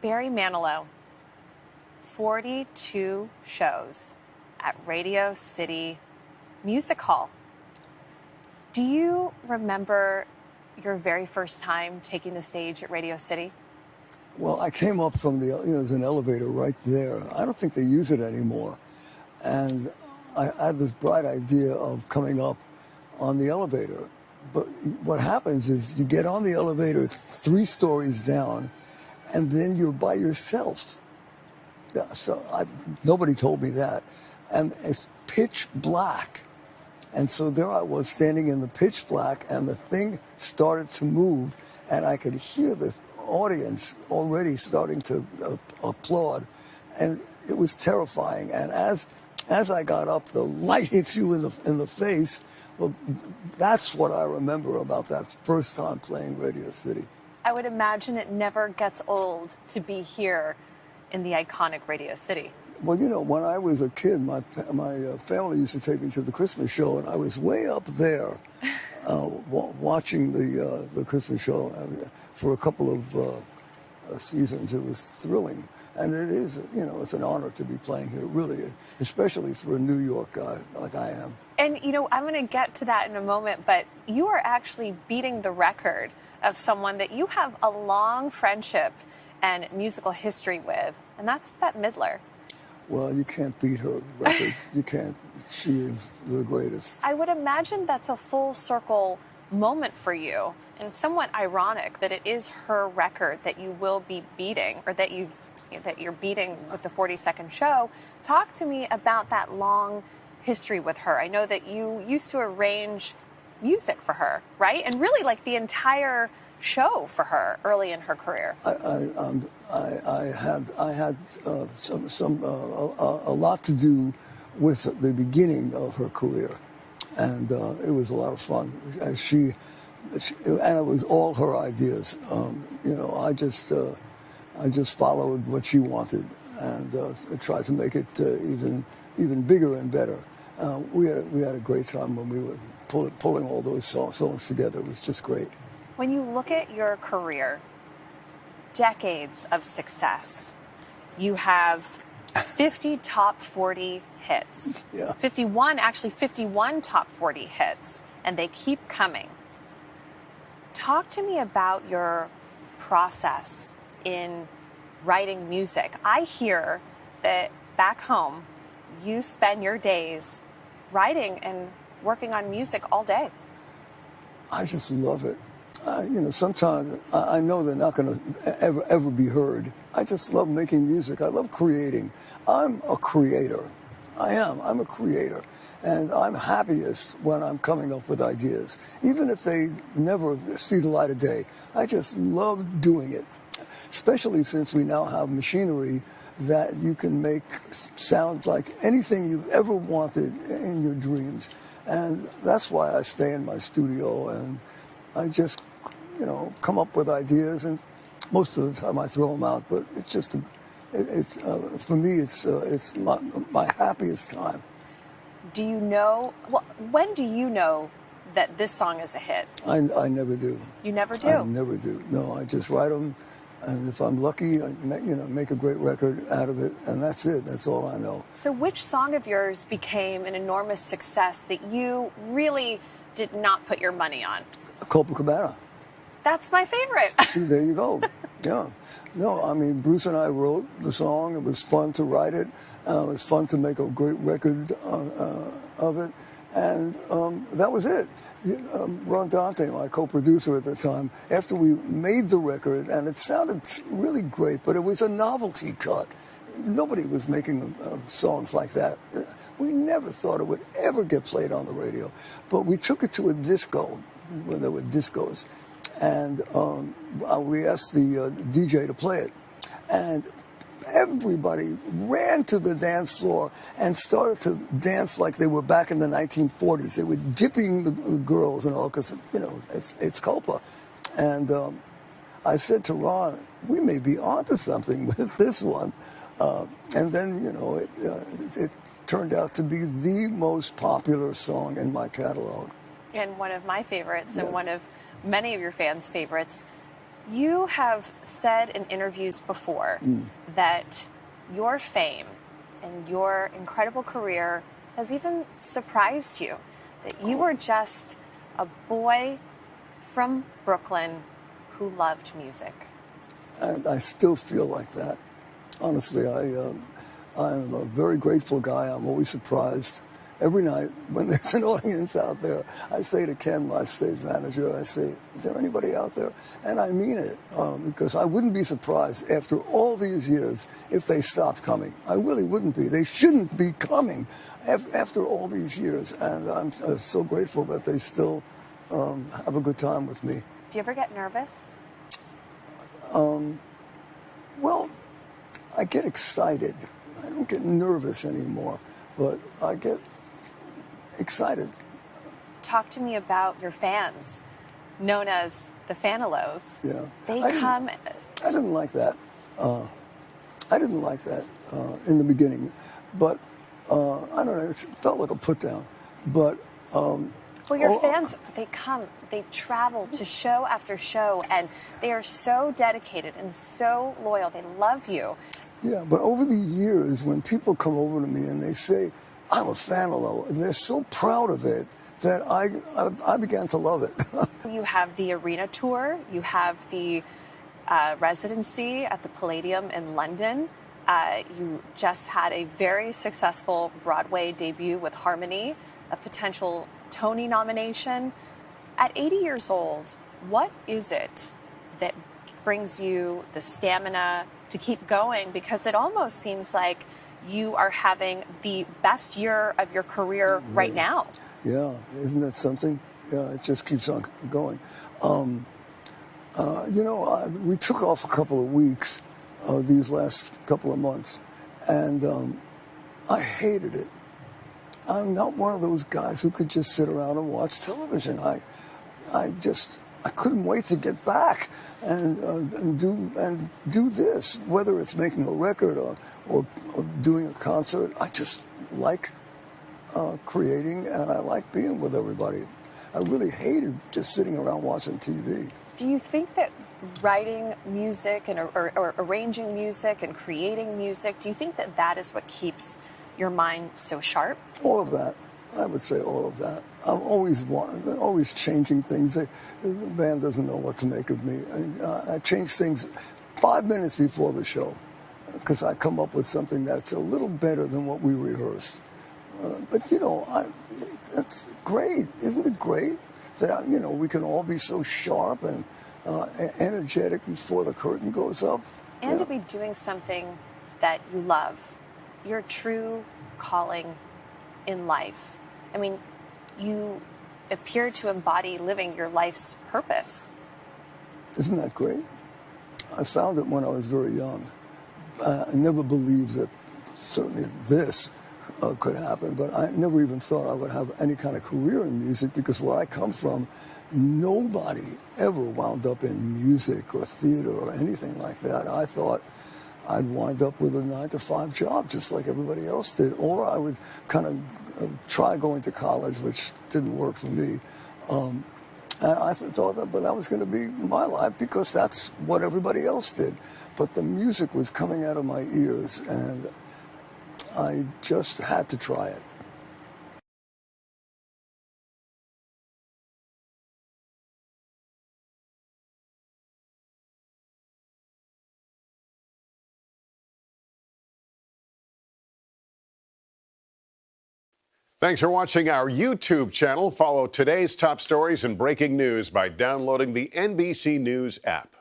Barry Manilow, 42 shows at Radio City Music Hall. Do you remember your very first time taking the stage at Radio City? Well, I came up from there's an elevator right there. I don't think they use it anymore. And I had this bright idea of coming up on the elevator. But what happens is you get on the elevator 3 stories down, and then you're by yourself. So nobody told me that. And it's pitch black. And so there I was standing in the pitch black, and the thing started to move, and I could hear the audience already starting to applaud. And it was terrifying. And as I got up, the light hits you in the face. Well, that's what I remember about that first time playing Radio City. I would imagine it never gets old to be here in the iconic Radio City. Well, when I was a kid, my family used to take me to the Christmas show, and I was way up there watching the Christmas show for a couple of seasons. It was thrilling. And it is, it's an honor to be playing here, really, especially for a New York guy like I am. And, I'm going to get to that in a moment, but you are actually beating the record of someone that you have a long friendship and musical history with, and that's Bette Midler. Well, you can't beat her records. You can't. She is the greatest. I would imagine that's a full circle moment for you, and somewhat ironic that it is her record that you will be beating, or that you're beating with the 42nd show. Talk to me about that long history with her. I know that you used to arrange music for her, right? And really like the entire show for her early in her career. I had a lot to do with the beginning of her career, and it was a lot of fun. And it was all her ideas. I just followed what she wanted and tried to make it even bigger and better. We had a great time when we were pulling all those songs together. It was just great. When you look at your career, decades of success, you have 50 top 40 hits. Yeah. 51 top 40 hits, and they keep coming. Talk to me about your process in writing music. I hear that back home, you spend your days writing and working on music all day. I just love it. Sometimes I know they're not going to ever be heard. I just love making music. I love creating. I'm a creator. I am. I'm a creator. And I'm happiest when I'm coming up with ideas. Even if they never see the light of day, I just love doing it. Especially since we now have machinery that you can make sound like anything you've ever wanted in your dreams. And that's why I stay in my studio and I just, come up with ideas, and most of the time I throw them out. But it's just, for me, it's my happiest time. Do you know? Well, when do you know that this song is a hit? I never do. You never do? I never do. No, I just write them, and if I'm lucky, I make a great record out of it, and that's it. That's all I know. So, which song of yours became an enormous success that you really did not put your money on? Copacabana. That's my favorite. See, there you go. Yeah. No, I mean, Bruce and I wrote the song. It was fun to write it. It was fun to make a great record of it. And that was it. Ron Dante, my co-producer at the time, after we made the record, and it sounded really great, but it was a novelty cut. Nobody was making songs like that. We never thought it would ever get played on the radio. But we took it to a disco, when there were discos. And we asked the DJ to play it. And everybody ran to the dance floor and started to dance like they were back in the 1940s. They were dipping the girls and all, because, it's Copa. And I said to Ron, we may be onto something with this one. And then, it turned out to be the most popular song in my catalog. And one of my favorites, yes. And one of many of your fans' favorites. You have said in interviews before that your fame and your incredible career has even surprised you, that you were just a boy from Brooklyn who loved music. And I still feel like that. Honestly, I'm a very grateful guy. I'm always surprised. Every night when there's an audience out there, I say to Ken, my stage manager, I say, is there anybody out there? And I mean it, because I wouldn't be surprised after all these years if they stopped coming. I really wouldn't be. They shouldn't be coming after all these years. And I'm so grateful that they still have a good time with me. Do you ever get nervous? Well, I get excited. I don't get nervous anymore, but I get excited. Talk to me about your fans, known as the Manilows. Yeah. They I didn't like that. I didn't like that in the beginning, but I don't know, it felt like a put down. But well, your fans, they come, they travel to show after show, and they are so dedicated and so loyal. They love you. Yeah, but over the years, when people come over to me and they say, I'm a Manilow, and they're so proud of it that I began to love it. You have the arena tour, you have the residency at the Palladium in London. You just had a very successful Broadway debut with Harmony, a potential Tony nomination. At 80 years old, what is it that brings you the stamina to keep going? Because it almost seems like you are having the best year of your career right now. Yeah, isn't that something? Yeah, it just keeps on going. We took off a couple of weeks these last couple of months, and I hated it. I'm not one of those guys who could just sit around and watch television. I couldn't wait to get back and do this, whether it's making a record or doing a concert. I just like creating, and I like being with everybody. I really hated just sitting around watching TV. Do you think that writing music or arranging music and creating music, do you think that that is what keeps your mind so sharp? All of that. I would say all of that. I'm always changing things. The band doesn't know what to make of me. I change things 5 minutes before the show because I come up with something that's a little better than what we rehearsed. But, that's great. Isn't it great that, we can all be so sharp and energetic before the curtain goes up? And to be doing something that you love, your true calling in life. I mean, you appear to embody living your life's purpose. Isn't that great? I found it when I was very young. I never believed that certainly this could happen, but I never even thought I would have any kind of career in music because where I come from, nobody ever wound up in music or theater or anything like that. I thought I'd wind up with a 9-to-5 job just like everybody else did, or I would kind of try going to college, which didn't work for me. And I thought that was going to be my life because that's what everybody else did. But the music was coming out of my ears, and I just had to try it. Thanks for watching our YouTube channel. Follow today's top stories and breaking news by downloading the NBC News app.